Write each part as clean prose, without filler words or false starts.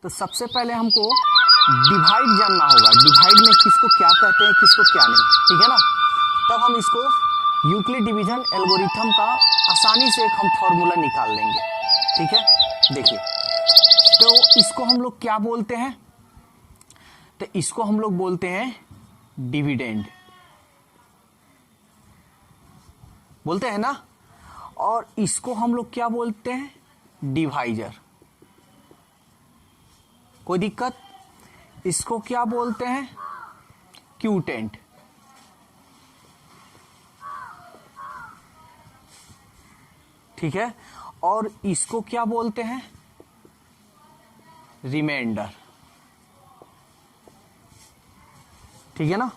तो सबसे पहले हमको डिवाइड जानना होगा, डिवाइड में किसको क्या कहते हैं किसको क्या नहीं, ठीक है ना। तब हम इसको यूक्लिड डिवीजन एल्गोरिथम का आसानी से एक हम फॉर्मूला निकाल लेंगे, ठीक है। देखिए, तो इसको हम लोग क्या बोलते हैं, तो इसको हम लोग बोलते हैं डिविडेंड, बोलते हैं ना। और इसको हम लोग क्या बोलते हैं, डिवाइजर। कोई दिक्कत, इसको क्या बोलते हैं, क्यूटेंट। ठीक है, और इसको क्या बोलते हैं, रिमाइंडर। ठीक है ना।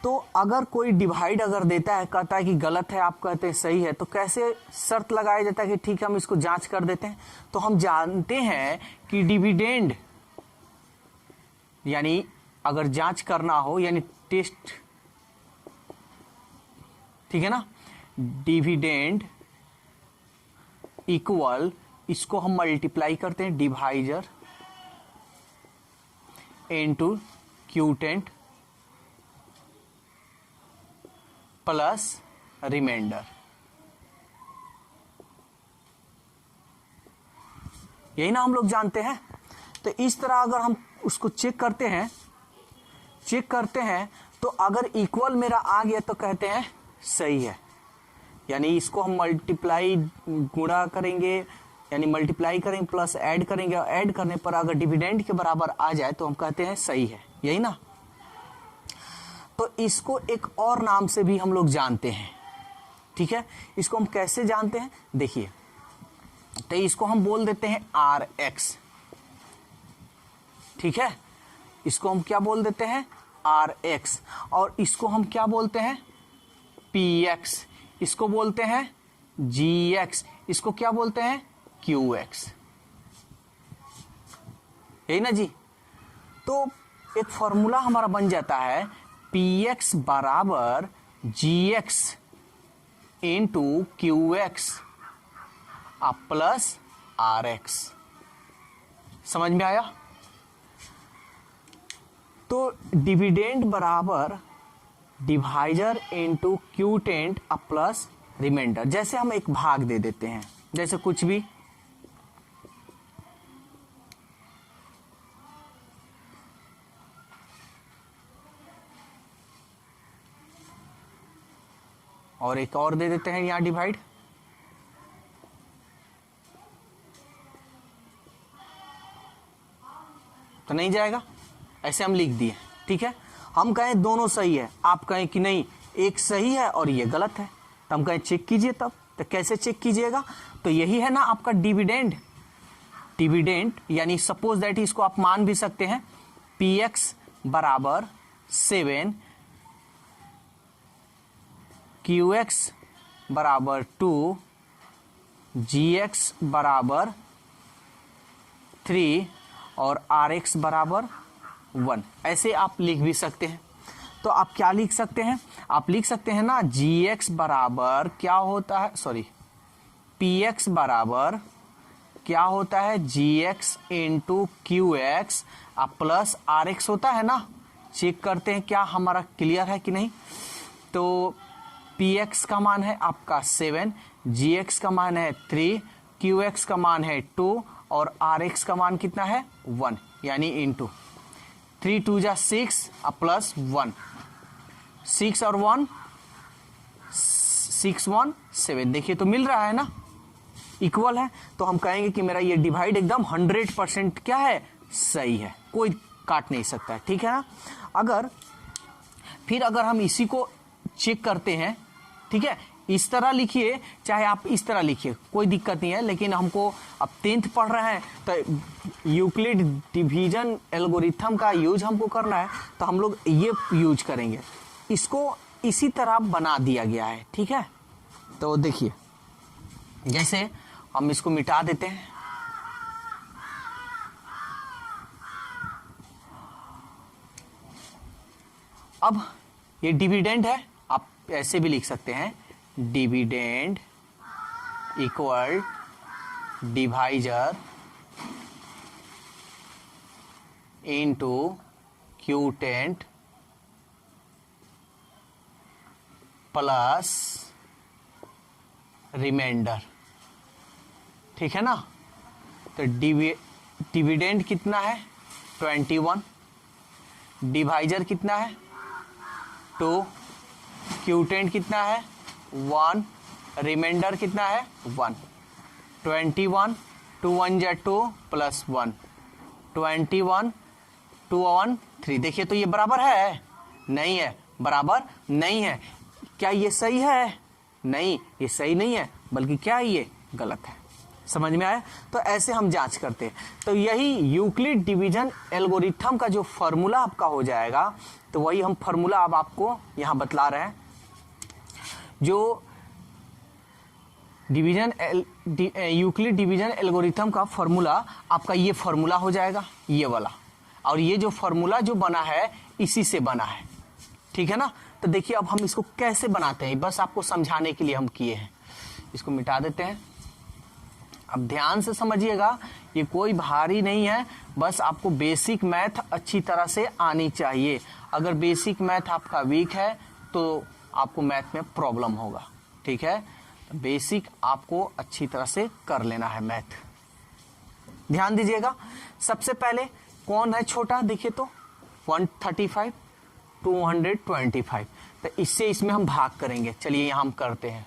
तो अगर कोई डिवाइड अगर देता है, कहता है कि गलत है, आप कहते हैं सही है, तो कैसे शर्त लगाया जाता है कि ठीक है हम इसको जांच कर देते हैं। तो हम जानते हैं कि डिविडेंड यानी अगर जांच करना हो यानी टेस्ट, ठीक है ना, डिविडेंड इक्वल, इसको हम मल्टीप्लाई करते हैं डिवाइजर इनटू क्यूटेंट प्लस रिमाइंडर। यही ना हम लोग जानते हैं। तो इस तरह अगर हम उसको चेक करते हैं तो अगर इक्वल मेरा आ गया तो कहते हैं सही है, यानी इसको हम मल्टीप्लाई गुणा करेंगे, यानी मल्टीप्लाई करेंगे प्लस ऐड करेंगे, और ऐड करने पर अगर डिविडेंड के बराबर आ जाए तो हम कहते हैं सही है, यही ना। तो इसको एक और नाम से भी हम लोग जानते हैं, ठीक है। इसको हम कैसे जानते हैं, देखिए, तो इसको हम बोल देते हैं RX, ठीक है। इसको हम क्या बोल देते हैं, RX, और इसको हम क्या बोलते हैं, PX, इसको बोलते हैं GX, इसको क्या बोलते हैं, QX, यही ना जी। तो एक फॉर्मूला हमारा बन जाता है PX बराबर GX into QX plus RX। समझ में आया। तो डिविडेंड बराबर divisor into quotient plus reminder. जैसे हम एक भाग दे देते हैं, जैसे कुछ भी, और एक और दे देते हैं यहां डिवाइड, तो नहीं जाएगा, ऐसे हम लिख दिए, ठीक है। हम कहें दोनों सही है, आप कहें कि नहीं एक सही है और ये गलत है, तो हम कहें चेक कीजिए। तब तो कैसे चेक कीजिएगा, तो यही है ना आपका डिविडेंड। डिविडेंड यानी सपोज दैट इसको आप मान भी सकते हैं PX बराबर 7, QX बराबर 2, GX बराबर 3 और RX बराबर 1, ऐसे आप लिख भी सकते हैं। तो आप क्या लिख सकते हैं, आप लिख सकते हैं ना GX बराबर क्या होता है, सॉरी, PX बराबर क्या होता है, GX into QX plus RX होता है ना। चेक करते हैं क्या हमारा क्लियर है कि नहीं। तो PX का मान है आपका 7, GX का मान है 3, QX का मान है 2 और RX का मान कितना है 1, यानी इंटू 3 2 जा 6 प्लस 1, 6 और 1 6 1 7। देखिए तो मिल रहा है ना, इक्वल है। तो हम कहेंगे कि मेरा ये डिवाइड एकदम 100% क्या है, सही है, कोई काट नहीं सकता है, ठीक है ना। फिर अगर हम इसी को चेक करते हैं, ठीक है, इस तरह लिखिए चाहे आप इस तरह लिखिए, कोई दिक्कत नहीं है, लेकिन हमको अब 10th पढ़ रहे हैं तो यूक्लिड डिवीजन एल्गोरिथम का यूज हमको करना है, तो हम लोग ये यूज करेंगे। इसको इसी तरह बना दिया गया है, ठीक है। तो देखिए, जैसे हम इसको मिटा देते हैं, अब ये डिविडेंड है, आप ऐसे भी लिख सकते हैं dividend equal divisor into quotient plus remainder, ठीक है ना। तो डिविडेंड कितना है 21, डिवाइजर कितना है 2, क्यूटेंट कितना है 1, रिमाइंडर कितना है 1। 21 2 1 जा 2 प्लस 1, 21 2 1 3। देखिए तो ये बराबर है, नहीं है, बराबर नहीं है। क्या ये सही है? नहीं, ये सही नहीं है, बल्कि क्या है, ये गलत है। समझ में आया? तो ऐसे हम जांच करते हैं। तो यही यूक्लिड डिवीजन एल्गोरिथम का जो फॉर्मूला आपका हो जाएगा, तो वही हम फॉर्मूला अब आपको यहां बतला रहे हैं। जो यूक्लिड डिवीजन एल्गोरिथम का फॉर्मूला आपका ये फॉर्मूला हो जाएगा, ये वाला। और ये जो फॉर्मूला जो बना है इसी से बना है, ठीक है ना। तो देखिए अब हम इसको कैसे बनाते हैं, बस आपको समझाने के लिए हम किए हैं। इसको मिटा देते हैं। अब ध्यान से समझिएगा, ये कोई भारी नहीं है, बस आपको बेसिक मैथ अच्छी तरह से आनी चाहिए। अगर बेसिक मैथ आपका वीक है तो आपको मैथ में प्रॉब्लम होगा, ठीक है। बेसिक आपको अच्छी तरह से कर लेना है मैथ। ध्यान दीजिएगा, सबसे पहले कौन है छोटा, देखिए तो 135 225। तो इससे इसमें हम भाग करेंगे। चलिए यहां हम करते हैं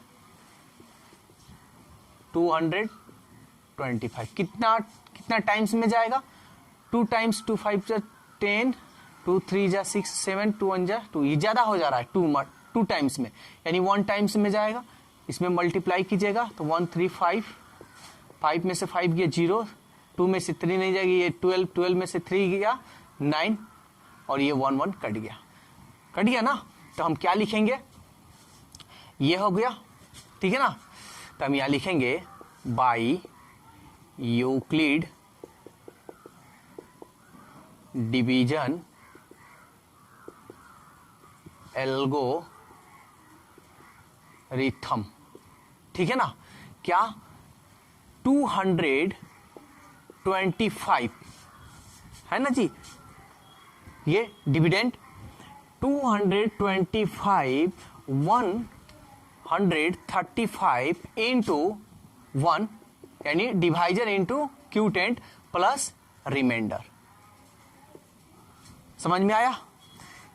225 कितना टाइम्स में जाएगा, 2 टाइम्स 2 5 जा 10, 2 3 जा 6 7, 2 1 जा 2। ये ज्यादा हो जा रहा है, 2 टाइम्स में, यानी 1 टाइम्स में जाएगा। इसमें मल्टीप्लाई कीजिएगा तो 1 3 5, 5 में से 5 गया 0, 2 में से 3 नहीं जाएगी, ये 12, 12 में से 3 गया 9, और ये 1 1 कट गया ना। तो हम क्या लिखेंगे, ये हो गया, ठीक है ना। तो हम यहां लिखेंगे बाई यूक्लिड डिवीजन एल्गोरिथम, ठीक है ना। क्या 225 है ना जी, ये डिविडेंड 225 135 इंटू 1, यानी divisor into quotient plus reminder. समझ में आया?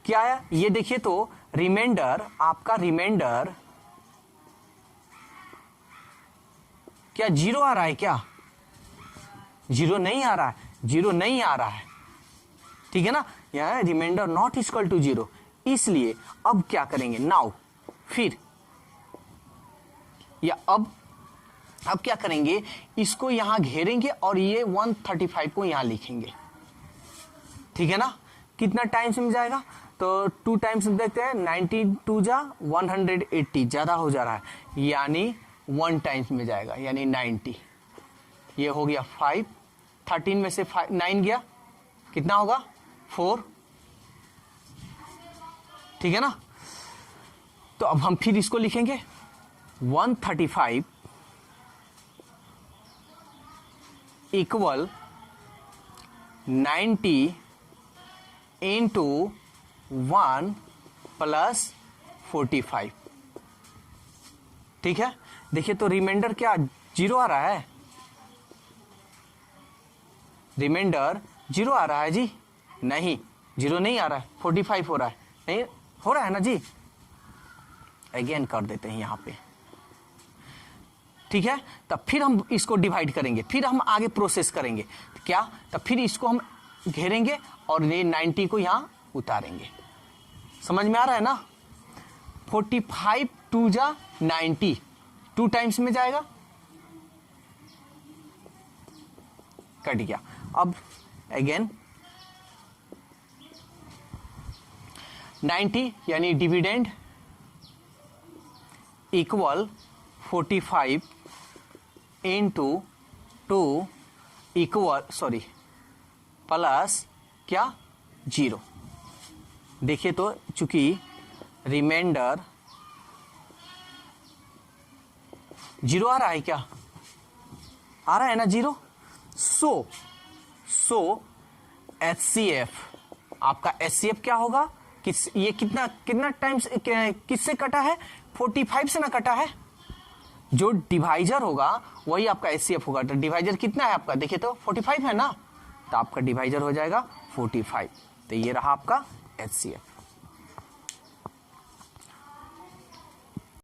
क्या आया ये देखिए तो, रिमाइंडर आपका, रिमाइंडर क्या 0 आ रहा है क्या? 0 नहीं आ रहा है, 0 नहीं आ रहा है, ठीक है ना। यह रिमाइंडर नॉट इक्वल टू 0, इसलिए अब क्या करेंगे, नाउ फिर या अब क्या करेंगे, इसको यहां घेरेंगे और ये 135 को यहां लिखेंगे, ठीक है ना। कितना टाइम्स में जाएगा, तो 2 टाइम्स में देखते हैं, 92 जा 180, ज्यादा हो जा रहा है, यानी 1 टाइम्स में जाएगा, यानी 90। ये हो गया 5, 13 में से 9 गया, कितना होगा 4, ठीक है ना। तो अब हम फिर इसको लिखेंगे 135 इक्वल 90 इंटू 1 प्लस 45, ठीक है। देखिए तो रिमाइंडर क्या 0 आ रहा है, रिमाइंडर 0 आ रहा है जी, नहीं 0 नहीं आ रहा है, 45 हो रहा है, नहीं हो रहा है ना जी। अगेन कर देते हैं यहां पे, ठीक है। तब फिर हम इसको डिवाइड करेंगे, फिर हम आगे प्रोसेस करेंगे, क्या, तब फिर इसको हम घेरेंगे और ये 90 को यहां उतारेंगे। समझ में आ रहा है ना। 45 2 जा 90, 2 टाइम्स में जाएगा, कट गया। अब अगेन 90 यानी dividend equal 45 into 2 equal plus क्या 0। देखिए तो चूंकि रिमाइंडर 0 आ रहा है, क्या आ रहा है ना 0, सो HCF, आपका HCF क्या होगा, ये कितना कितना टाइम्स किससे कटा है, 45 से ना कटा है। जो डिवाइजर होगा वही आपका HCF होगा। तो डिवाइजर कितना है आपका, देखिए तो 45 है ना, तो आपका डिवाइजर हो जाएगा 45। तो ये रहा आपका HCF।